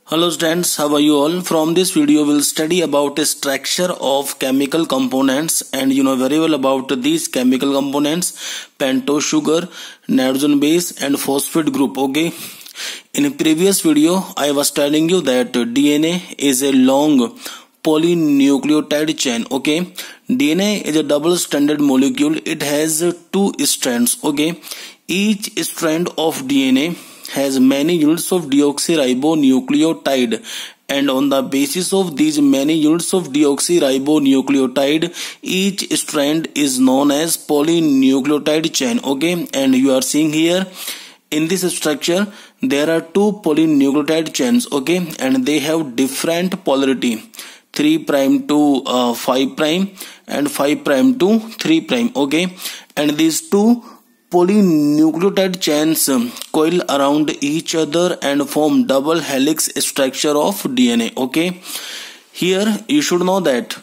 Hello students, how are you all? From this video we'll study about the structure of chemical components, and you know very well about these chemical components: pentose sugar, nitrogen base and phosphate group. Okay, in a previous video I was telling you that DNA is a long polynucleotide chain. Okay, DNA is a double stranded molecule. It has two strands. Okay, each strand of DNA has many units of deoxyribonucleotide, and on the basis of these many units of deoxyribonucleotide, each strand is known as polynucleotide chain. Okay, and you are seeing here in this structure there are two polynucleotide chains. Okay, and they have different polarity, 3' to 5' and 5' to 3'. Okay, and these two polynucleotide chains coil around each other and form double helix structure of DNA. Okay, here you should know that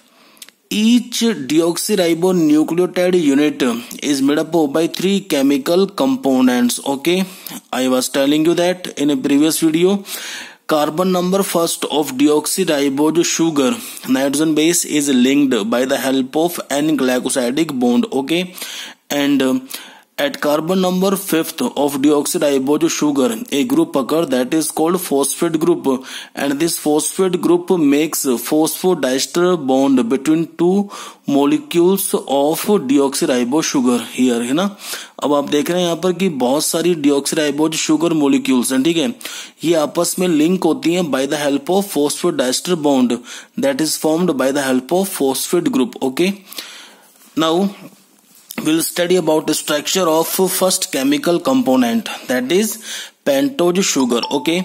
each deoxyribonucleotide unit is made up of by three chemical components. Okay, I was telling you that in a previous video. Carbon number first of deoxyribose sugar nitrogen base is linked by the help of N-glycosidic bond. Okay, and at carbon number fifth of deoxyribose sugar, a group occurs that is called phosphate group, and this phosphate group makes phosphodiester bond between two molecules of deoxyribose sugar. Here है ना, अब आप देख रहे हैं यहाँ पर कि बहुत सारी deoxyribose sugar molecules हैं, ठीक है, ये आपस में लिंक होती हैं by the help of phosphodiester bond that is formed by the help of phosphate group. Okay, now we'll study about the structure of first chemical component, that is pentose sugar. Okay,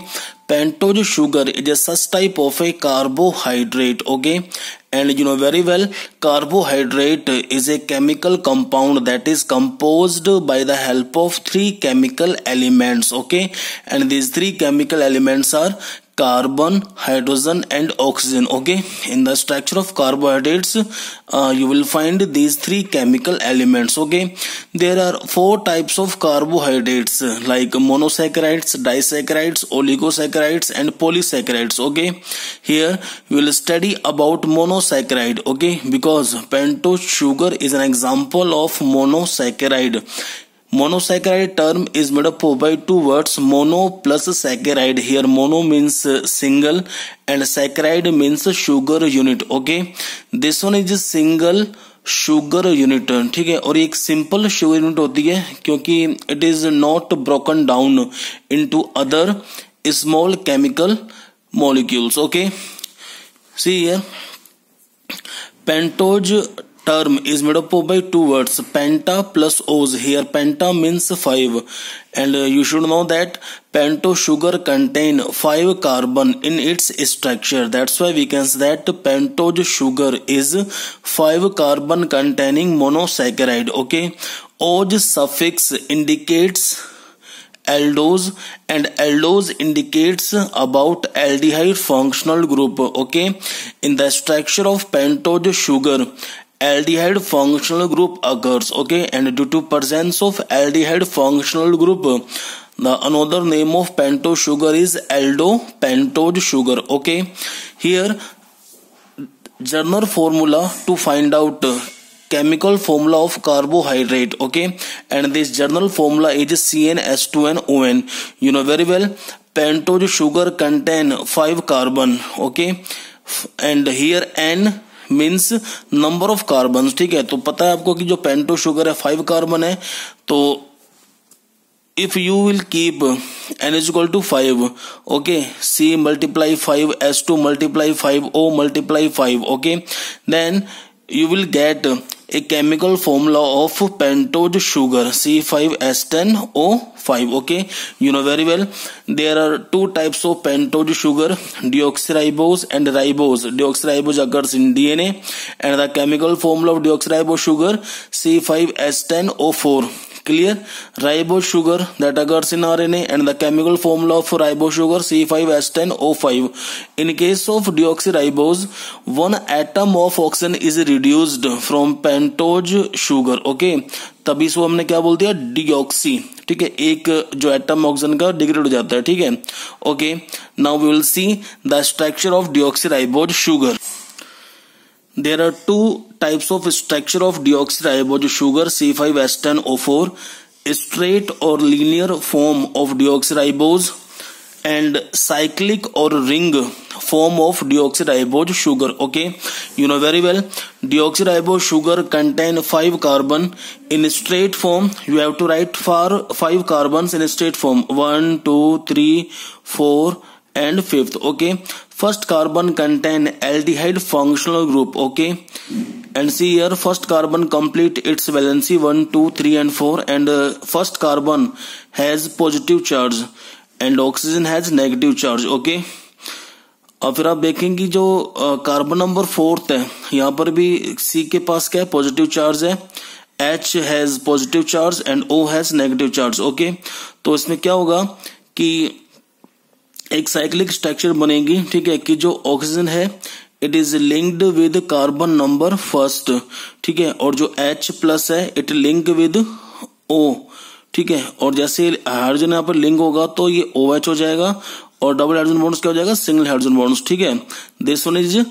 pentose sugar is a such type of a carbohydrate. Okay, and you know very well carbohydrate is a chemical compound that is composed by the help of three chemical elements. Okay, and these three chemical elements are carbon, hydrogen and oxygen. Okay, in the structure of carbohydrates you will find these three chemical elements. Okay, there are four types of carbohydrates like monosaccharides, disaccharides, oligosaccharides and polysaccharides. Okay, here we will study about monosaccharide. Okay, because pentose sugar is an example of monosaccharide. Monosaccharide term is made up of by two words, mono plus saccharide. Here mono means single and saccharide means sugar unit. Okay, this one is single sugar unit, ठीक है, और एक simple sugar unit होती है क्योंकि it is not broken down into other small chemical molecules. Okay, see here, pentose term is made up of by two words, penta plus ose. Here penta means 5, and you should know that pentose sugar contain 5 carbon in its structure. That's why we can say that pentose sugar is 5 carbon containing monosaccharide. Okay, ose suffix indicates aldose and aldose indicates about aldehyde functional group. Okay, in the structure of pentose sugar aldehyde functional group occurs. Okay, and due to presence of aldehyde functional group, the another name of pentose sugar is aldopentose sugar. Okay, here general formula to find out chemical formula of carbohydrate. Okay, and this general formula is CnH2nON. You know very well pentose sugar contain 5 carbon. Okay, and here N means number of carbon. ठीक है, तो पता है आपको कि जो pentose sugar है 5 carbon है, तो if you will keep N is equal to 5, okay, C multiply 5, S2 multiply 5, O multiply 5, okay, then you will get a chemical formula of pentose sugar, C5H10O5. Okay, you know very well there are two types of pentose sugar, deoxyribose and ribose. Deoxyribose occurs in DNA, and the chemical formula of deoxyribose sugar C5H10O4. Clear? Ribose sugar that occurs in RNA and the chemical formula of ribose sugar C5H10O5. In case of deoxyribose, one atom of oxygen is reduced from pentose sugar. Okay, तभी इसको हमने क्या बोल दिया, deoxy. ठीक है, एक जो एटम ऑक्सीजन का डिग्रेड हो जाता है. ठीक है, okay. Now we will see the structure of deoxyribose sugar. There are two types of structure of deoxyribose sugar C5H10O4, straight or linear form of deoxyribose and cyclic or ring form of deoxyribose sugar. Okay, you know very well, deoxyribose sugar contain 5 carbon in straight form. You have to write for 5 carbons in straight form, 1 2 3 4 and 5th. Okay, first carbon contain aldehyde functional group. Okay, and see here, first carbon complete its valency 1 2 3 and 4, and first carbon has positive charge and oxygen has negative charge. Okay, और फिर आप देखेंगे जो carbon number 4 है, यहाँ पर भी C के पास क्या है, पॉजिटिव चार्ज है, H has positive charge and O has negative charge. Okay, तो इसमें क्या होगा कि एक साइक्लिक स्ट्रक्चर बनेगी. ठीक है, कि जो ऑक्सीजन है it is linked with carbon number first. ठीक है, और जो H प्लस है इट लिंक विद O. ठीक है, और जैसे हाइड्रोजन यहाँ पर लिंक होगा तो ये OH हो जाएगा और डबल हाइड्रोजन बॉन्ड्स क्या हो जाएगा, सिंगल हाइड्रोजन बॉन्ड्स. ठीक है, this one is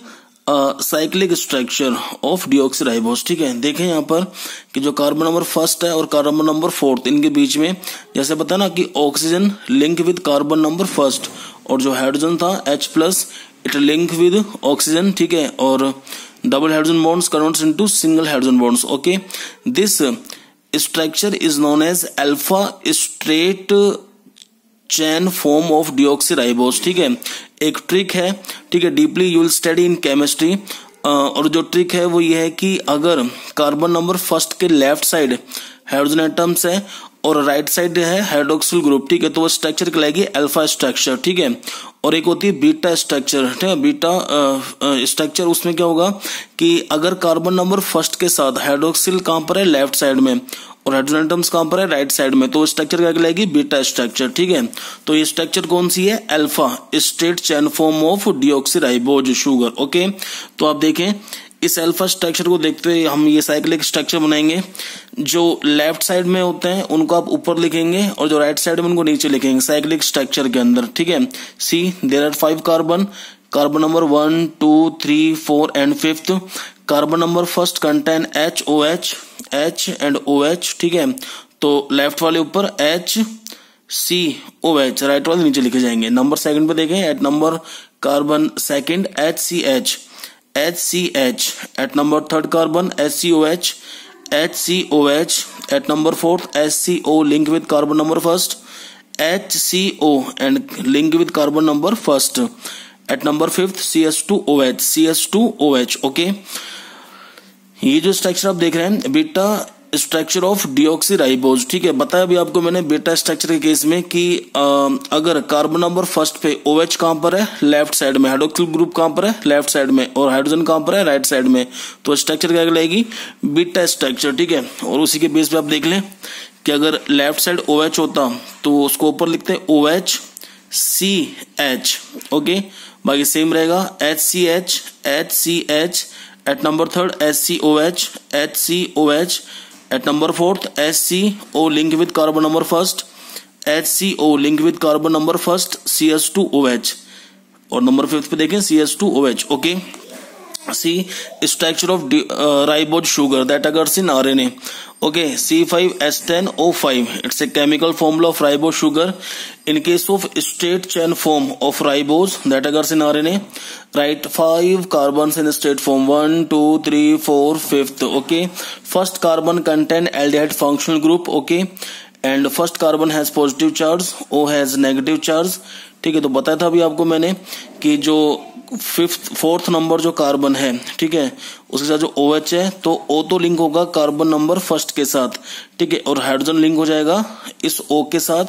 cyclic structure of deoxyribose. ठीक है, देखें यहाँ पर कि जो कार्बन नंबर फर्स्ट है और कार्बन नंबर 4 इनके बीच में जैसे पता ना कि oxygen link with carbon number first और जो हाइड्रोजन था H plus it link with oxygen. ठीक है, और double hydrogen bonds converts into single hydrogen bonds. Okay, this structure is known as alpha straight chain form of deoxyribose. ठीक है, एक trick है. ठीक है, deeply you will study in chemistry. और जो ट्रिक है वो ये है कि अगर कार्बन नंबर फर्स्ट के लेफ्ट साइड हाइड्रोजन एटम्स है और राइट साइड है हाइड्रोक्सिल ग्रुप. ठीक है, तो वो स्ट्रक्चर कहलाएगी अल्फा स्ट्रक्चर. ठीक है, और एक होती है बीटा स्ट्रक्चर. ठीक है, बीटा स्ट्रक्चर उसमें क्या होगा कि अगर कार्बन नंबर फर्स्ट के साथ हाइड्रोक्सिल कहां पर है, लेफ्ट साइड में, और हाइड्रोजन एटम्स कहां पर है, राइट साइड में, तो स्ट्रक्चर क्या कहलाएगी, बीटा स्ट्रक्चर. ठीक है, तो ये स्ट्रक्चर कौन सी है, alpha straight chain form of deoxyribose sugar. Okay, तो आप देखें इस अल्फा स्ट्रक्चर को देखते हुए हम ये साइक्लिक स्ट्रक्चर बनाएंगे. जो लेफ्ट साइड में होते हैं उनको आप ऊपर लिखेंगे और जो राइट साइड में उनको नीचे लिखेंगे साइक्लिक स्ट्रक्चर के अंदर. ठीक है, see there are 5 carbon, carbon number 1 2 3 4 and 5th. Carbon number first contain HOH, H and OH. ठीक है, तो लेफ्ट वाले ऊपर HCOH, राइट वाले नीचे लिखे जाएंगे. नंबर सेकंड पे देखें, at number carbon second HCH, at number third carbon HCOH, at number fourth HCO link with carbon number first, HCO and link with carbon number first. At number fifth CH2OH. Okay, ये जो structure आप देख रहे हैं beta structure of deoxyribose. ठीक है, बताया अभी आपको मैंने बीटा स्ट्रक्चर के केस में कि अगर कार्बन नंबर फर्स्ट पे OH कहां पर है, लेफ्ट साइड में, हाइड्रोक्सिल ग्रुप कहां पर है, लेफ्ट साइड में, और हाइड्रोजन कहां पर है, राइट साइड में, तो स्ट्रक्चर क्या कहलाएगी, बीटा स्ट्रक्चर. ठीक है, और उसी के बेस पे आप देख लें कि अगर लेफ्ट साइड OH होता तो उसको ऊपर लिखते हैं OHCH. ओके, बाकी सेम रहेगा HCH, at number third HCOH, at number fourth HCO link with carbon number first, HCO link with carbon number first CH2OH, और नंबर फिफ्थ पे देखें CH2OH. Okay, see structure of ribose sugar that occurs in RNA. Okay, C5H10O5. It's a chemical formula of ribose sugar. In case of straight chain form of ribose that occurs in RNA, write 5 carbons in straight form, 1 2 3 4 5th. Okay, first carbon contain aldehyde functional group. Okay, and first carbon has positive charge, O has negative charge. ठीक है, तो बताया था अभी आपको मैंने कि जो फोर्थ नंबर जो कार्बन है, ठीक है, उसके साथ जो OH है तो O तो लिंक होगा कार्बन नंबर फर्स्ट के साथ. ठीक है, और हाइड्रोजन लिंक हो जाएगा इस O के साथ,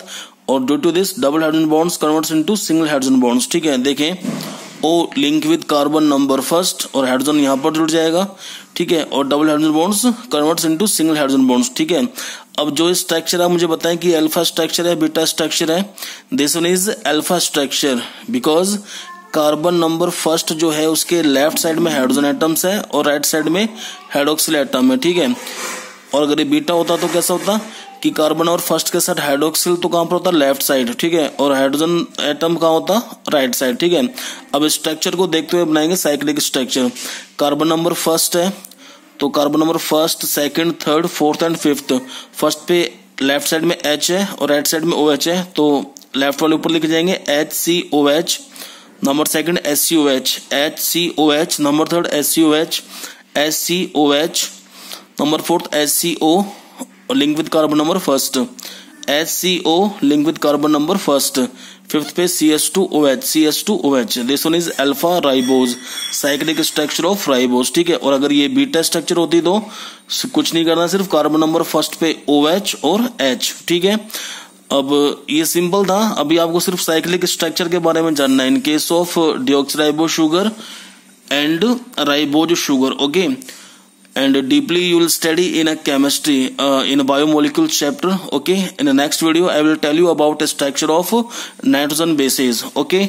और due to this double hydrogen bonds converts into single hydrogen bonds. ठीक है, देखें O link with carbon number first और हाइड्रोजन यहाँ पर जुड़ जाएगा. ठीक है, और double hydrogen bonds converts into single hydrogen bonds. ठीक है, अब जो स्ट्रक्चर आप मुझे बताएं कि अल्फा स्ट्रक्चर है बीटा स्ट्रक्चर है। This one is alpha structure because carbon number first जो है उसके लेफ्ट साइड में हाइड्रोजन एटम्स है और राइट साइड में हाइड्रोक्सिल एटम है, ठीक है। और अगर ये बीटा होता तो कैसा होता कि कार्बन और फर्स्ट के साथ हाइड्रोक्सिल तो कहां पर होता लेफ्ट साइड, ठीक है, और हाइड्रोजन एटम कहां होता राइट साइड, ठीक है। अब स्ट्रक्चर को देखते हुए बनाएंगे cyclic structure. Carbon number first है तो carbon number first, second, third, fourth and fifth. First पे लेफ्ट साइड में H है और राइट साइड में OH है, तो लेफ्ट वाले ऊपर लिखे जाएंगे HCOH। Number second SCOH, HCOH। Number third SCOH, SCOH। Number fourth SCO link with carbon number first, HCO link with carbon number first. Fifth पे CH2OH, CH2OH। This one is alpha ribose, cyclic structure of ribose, ठीक है। और अगर ये beta structure होती तो कुछ नहीं करना, सिर्फ कार्बन नंबर फर्स्ट पे OH और H, ठीक है। अब ये सिंपल था, अभी आपको सिर्फ साइक्लिक स्ट्रक्चर के बारे में जानना है in case of deoxyribose sugar and ribose sugar, okay. And deeply you will study in a chemistry in a biomolecules chapter, okay. In the next video I will tell you about the structure of nitrogen bases, okay.